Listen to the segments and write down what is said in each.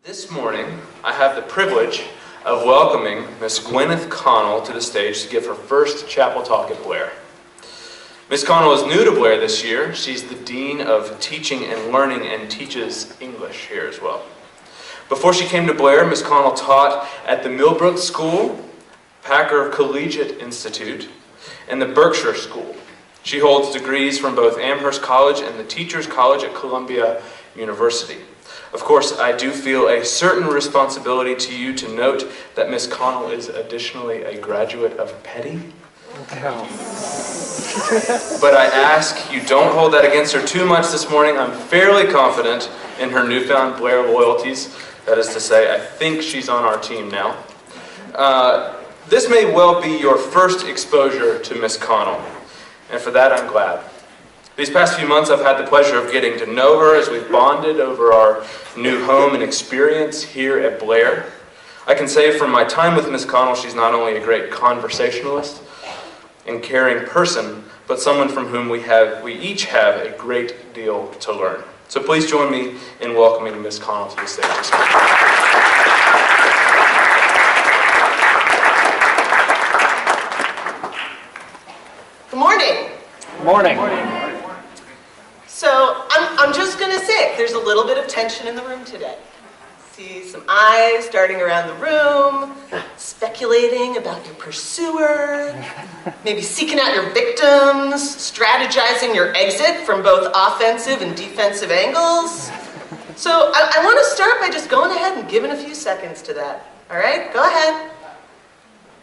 This morning, I have the privilege of welcoming Miss Gwyneth Connell to the stage to give her first chapel talk at Blair. Miss Connell is new to Blair this year. She's the Dean of Teaching and Learning and teaches English here as well. Before she came to Blair, Miss Connell taught at the Millbrook School, Packer Collegiate Institute, and the Berkshire School. She holds degrees from both Amherst College and the Teachers College at Columbia University. Of course, I do feel a certain responsibility to you to note that Miss Connell is additionally a graduate of Petty. But I ask you don't hold that against her too much this morning. I'm fairly confident in her newfound Blair loyalties. That is to say, I think she's on our team now. This may well be your first exposure to Miss Connell, and for that I'm glad. These past few months I've had the pleasure of getting to know her as we've bonded over our new home and experience here at Blair. I can say from my time with Miss Connell, she's not only a great conversationalist and caring person, but someone from whom we each have a great deal to learn. So please join me in welcoming Miss Connell to the stage this morning. Good morning. Morning. So I'm just going to say, there's a little bit of tension in the room today. See some eyes darting around the room, speculating about your pursuer, maybe seeking out your victims, strategizing your exit from both offensive and defensive angles. So I want to start by just going ahead and giving a few seconds to that. All right, go ahead.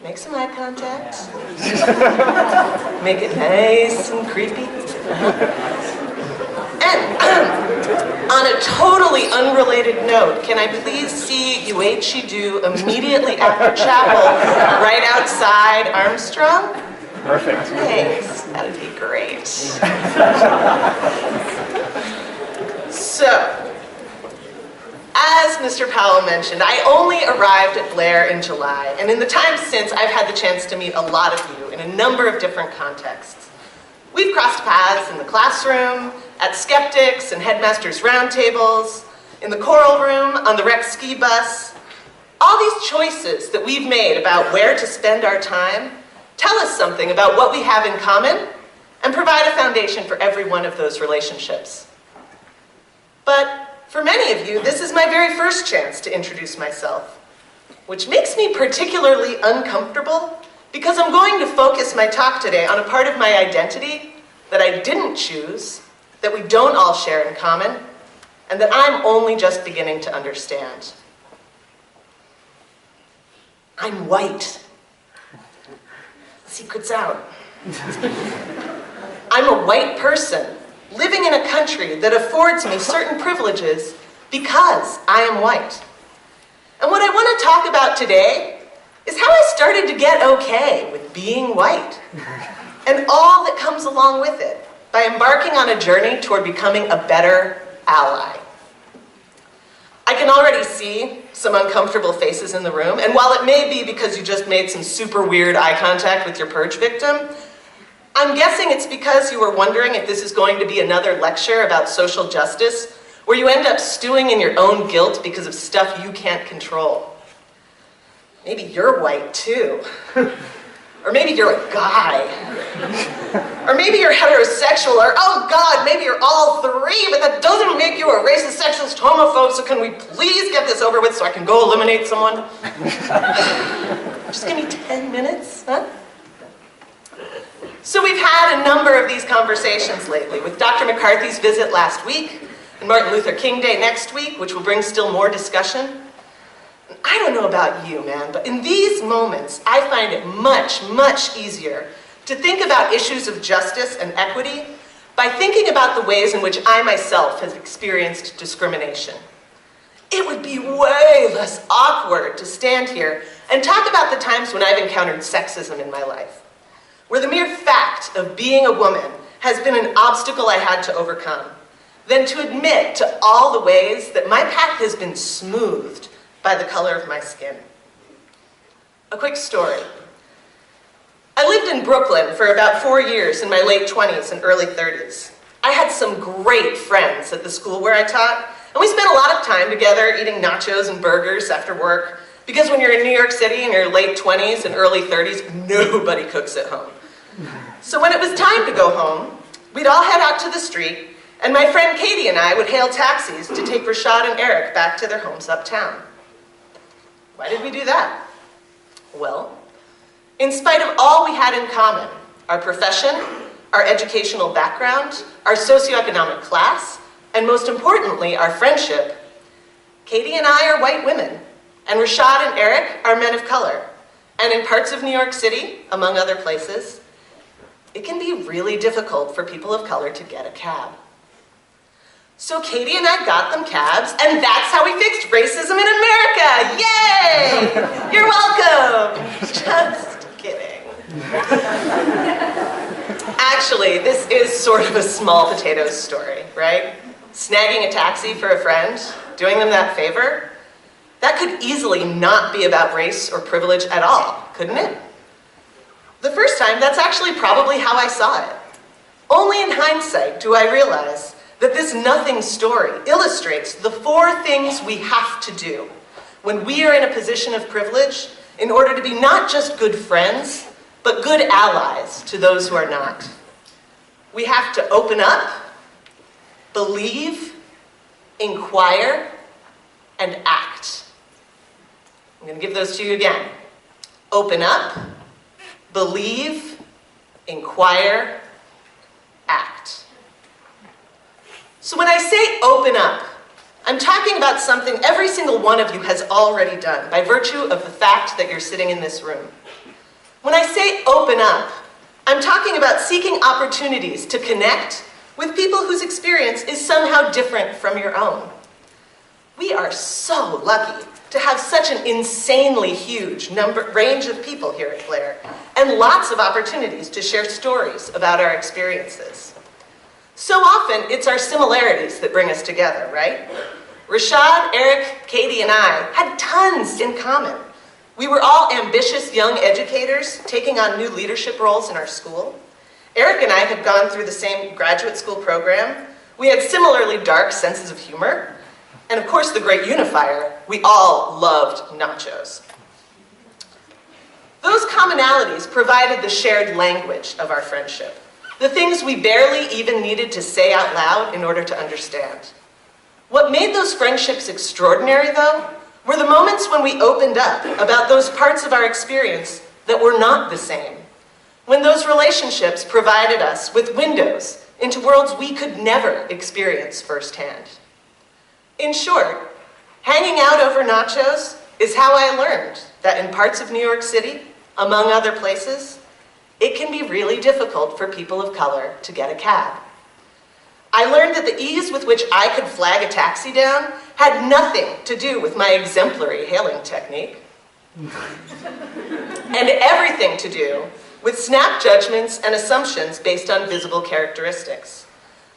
Make some eye contact. Make it nice and creepy. And on a totally unrelated note, can I please see UHE do immediately after chapel right outside Armstrong? Perfect. Thanks. That'd be great. So, as Mr. Powell mentioned, I only arrived at Blair in July, and in the time since, I've had the chance to meet a lot of you in a number of different contexts. We've crossed paths in the classroom, at skeptics and headmasters' roundtables, in the choral room, on the rec ski bus. All these choices that we've made about where to spend our time tell us something about what we have in common and provide a foundation for every one of those relationships. But for many of you, this is my very first chance to introduce myself, which makes me particularly uncomfortable because I'm going to focus my talk today on a part of my identity that I didn't choose, that we don't all share in common, and that I'm only just beginning to understand. I'm white. Secret's out. I'm a white person living in a country that affords me certain privileges because I am white. And what I want to talk about today is how I started to get okay with being white and all that comes along with it by embarking on a journey toward becoming a better ally. I can already see some uncomfortable faces in the room, and while it may be because you just made some super weird eye contact with your purge victim, I'm guessing it's because you were wondering if this is going to be another lecture about social justice, where you end up stewing in your own guilt because of stuff you can't control. Maybe you're white too. Or maybe you're a guy. Or maybe you're heterosexual, or oh God, maybe you're all three, but that doesn't make you a racist, sexist, homophobe, so can we please get this over with so I can go eliminate someone? Just give me 10 minutes, huh? So we've had a number of these conversations lately, with Dr. McCarthy's visit last week, and Martin Luther King Day next week, which will bring still more discussion. I don't know about you, man, but in these moments, I find it much, much easier to think about issues of justice and equity by thinking about the ways in which I myself have experienced discrimination. It would be way less awkward to stand here and talk about the times when I've encountered sexism in my life, where the mere fact of being a woman has been an obstacle I had to overcome, than to admit to all the ways that my path has been smoothed by the color of my skin. A quick story. I lived in Brooklyn for about 4 years in my late 20s and early 30s. I had some great friends at the school where I taught, And we spent a lot of time together eating nachos and burgers after work, because when you're in New York City in your late 20s and early 30s, nobody cooks at home. So when it was time to go home, we'd all head out to the street, and my friend Katie and I would hail taxis to take Rashad and Eric back to their homes uptown. Why did we do that? Well, in spite of all we had in common, our profession, our educational background, our socioeconomic class, and most importantly, our friendship, Katie and I are white women, and Rashad and Eric are men of color. And in parts of New York City, among other places, it can be really difficult for people of color to get a cab. So Katie and I got them cabs, and that's how we fixed racism in America! Yay! You're welcome! Just kidding. Actually, this is sort of a small potatoes story, right? Snagging a taxi for a friend, doing them that favor, that could easily not be about race or privilege at all, couldn't it? The first time, that's actually probably how I saw it. Only in hindsight do I realize that this nothing story illustrates the 4 things we have to do when we are in a position of privilege in order to be not just good friends, but good allies to those who are not. We have to open up, believe, inquire, and act. I'm going to give those to you again. Open up, believe, inquire, act. So when I say open up, I'm talking about something every single one of you has already done by virtue of the fact that you're sitting in this room. When I say open up, I'm talking about seeking opportunities to connect with people whose experience is somehow different from your own. We are so lucky to have such an insanely huge range of people here at Blair, and lots of opportunities to share stories about our experiences. So often, it's our similarities that bring us together, right? Rashad, Eric, Katie, and I had tons in common. We were all ambitious young educators taking on new leadership roles in our school. Eric and I had gone through the same graduate school program. We had similarly dark senses of humor. And of course, the great unifier, we all loved nachos. Those commonalities provided the shared language of our friendship, the things we barely even needed to say out loud in order to understand. What made those friendships extraordinary, though, were the moments when we opened up about those parts of our experience that were not the same, when those relationships provided us with windows into worlds we could never experience firsthand. In short, hanging out over nachos is how I learned that in parts of New York City, among other places, it can be really difficult for people of color to get a cab. I learned that the ease with which I could flag a taxi down had nothing to do with my exemplary hailing technique, and everything to do with snap judgments and assumptions based on visible characteristics.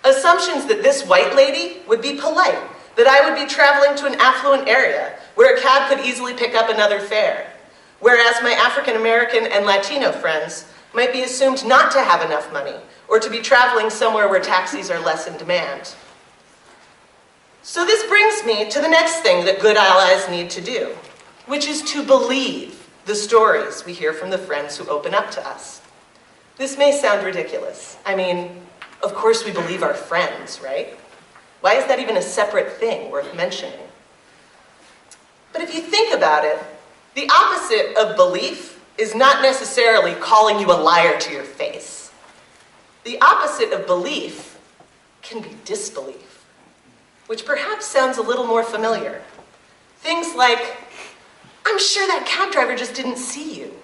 Assumptions that this white lady would be polite, that I would be traveling to an affluent area where a cab could easily pick up another fare, whereas my African American and Latino friends might be assumed not to have enough money or to be traveling somewhere where taxis are less in demand. So this brings me to the next thing that good allies need to do, which is to believe the stories we hear from the friends who open up to us. This may sound ridiculous. I mean, of course we believe our friends, right? Why is that even a separate thing worth mentioning? But if you think about it, the opposite of belief is not necessarily calling you a liar to your face. The opposite of belief can be disbelief, which perhaps sounds a little more familiar. Things like, I'm sure that cab driver just didn't see you.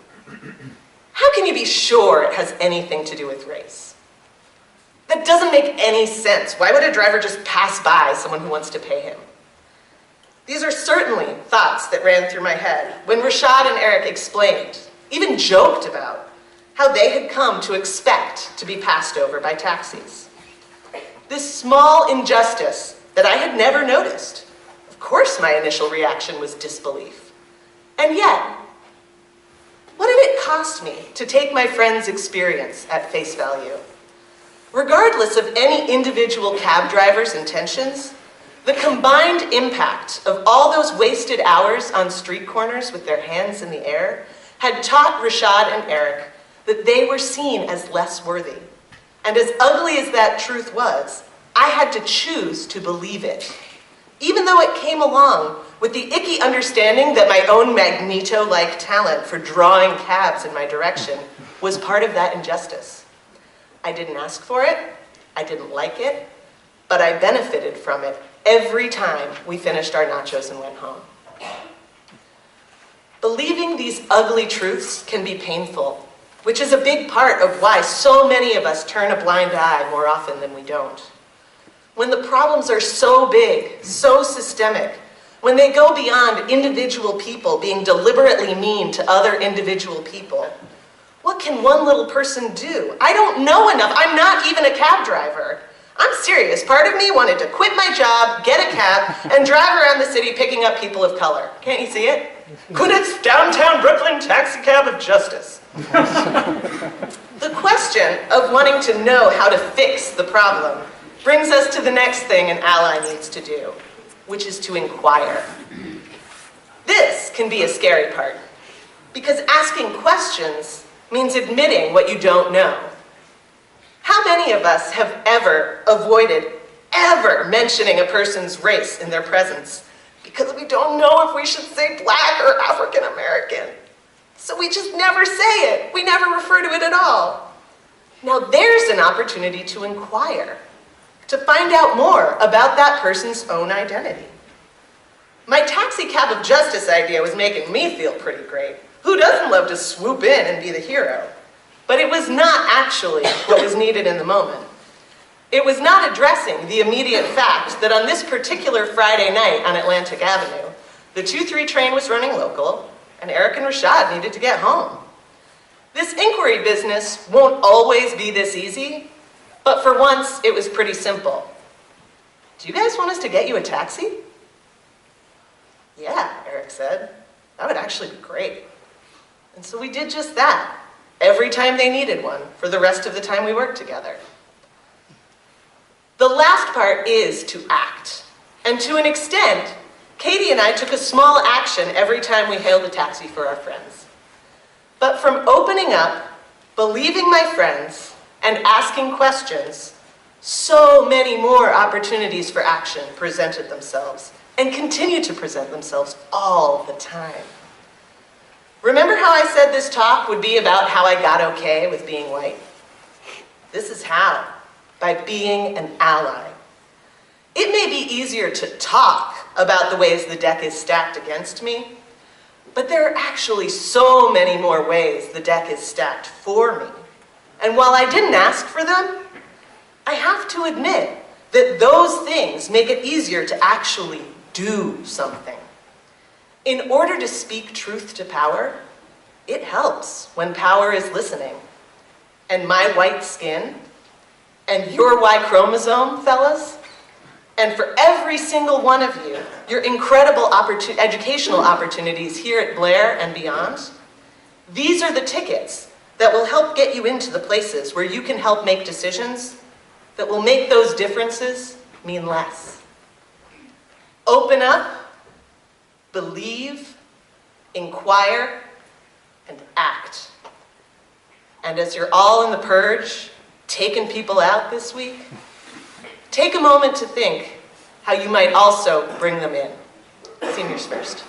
How can you be sure it has anything to do with race? That doesn't make any sense. Why would a driver just pass by someone who wants to pay him? These are certainly thoughts that ran through my head when Rashad and Eric explained, even joked about, how they had come to expect to be passed over by taxis. This small injustice that I had never noticed. Of course my initial reaction was disbelief. And yet, what did it cost me to take my friend's experience at face value? Regardless of any individual cab driver's intentions, The combined impact of all those wasted hours on street corners with their hands in the air had taught Rashad and Eric that they were seen as less worthy. And as ugly as that truth was, I had to choose to believe it, even though it came along with the icky understanding that my own Magneto-like talent for drawing cabs in my direction was part of that injustice. I didn't ask for it, I didn't like it, but I benefited from it every time we finished our nachos and went home. Believing these ugly truths can be painful, which is a big part of why so many of us turn a blind eye more often than we don't. When the problems are so big, so systemic, when they go beyond individual people being deliberately mean to other individual people, what can one little person do? I don't know enough. I'm not even a cab driver. I'm serious. Part of me wanted to quit my job, get a cab, and drive around the city picking up people of color. Can't you see it? Gwyneth's downtown Brooklyn taxi cab of justice. The question of wanting to know how to fix the problem brings us to the next thing an ally needs to do, which is to inquire. This can be a scary part, because asking questions means admitting what you don't know. How many of us have ever avoided mentioning a person's race in their presence because we don't know if we should say Black or African American? So we just never say it. We never refer to it at all. Now there's an opportunity to inquire, to find out more about that person's own identity. My taxi cab of justice idea was making me feel pretty great. Who doesn't love to swoop in and be the hero? But it was not actually what was needed in the moment. It was not addressing the immediate fact that on this particular Friday night on Atlantic Avenue, the 2-3 train was running local, and Eric and Rashad needed to get home. This inquiry business won't always be this easy, but for once it was pretty simple. Do you guys want us to get you a taxi? Yeah, Eric said. That would actually be great. And so we did just that, every time they needed one, for the rest of the time we worked together. The last part is to act. And to an extent, Katie and I took a small action every time we hailed a taxi for our friends. But from opening up, believing my friends, and asking questions, so many more opportunities for action presented themselves, and continue to present themselves all the time. Remember how I said this talk would be about how I got okay with being white? This is how, by being an ally. It may be easier to talk about the ways the deck is stacked against me, but there are actually so many more ways the deck is stacked for me. And while I didn't ask for them, I have to admit that those things make it easier to actually do something. In order to speak truth to power, it helps when power is listening. And my white skin, and your Y chromosome, fellas, and for every single one of you, your incredible educational opportunities here at Blair and beyond, these are the tickets that will help get you into the places where you can help make decisions that will make those differences mean less. Open up, believe, inquire, and act. And as you're all in the purge, taking people out this week, take a moment to think how you might also bring them in. Seniors first.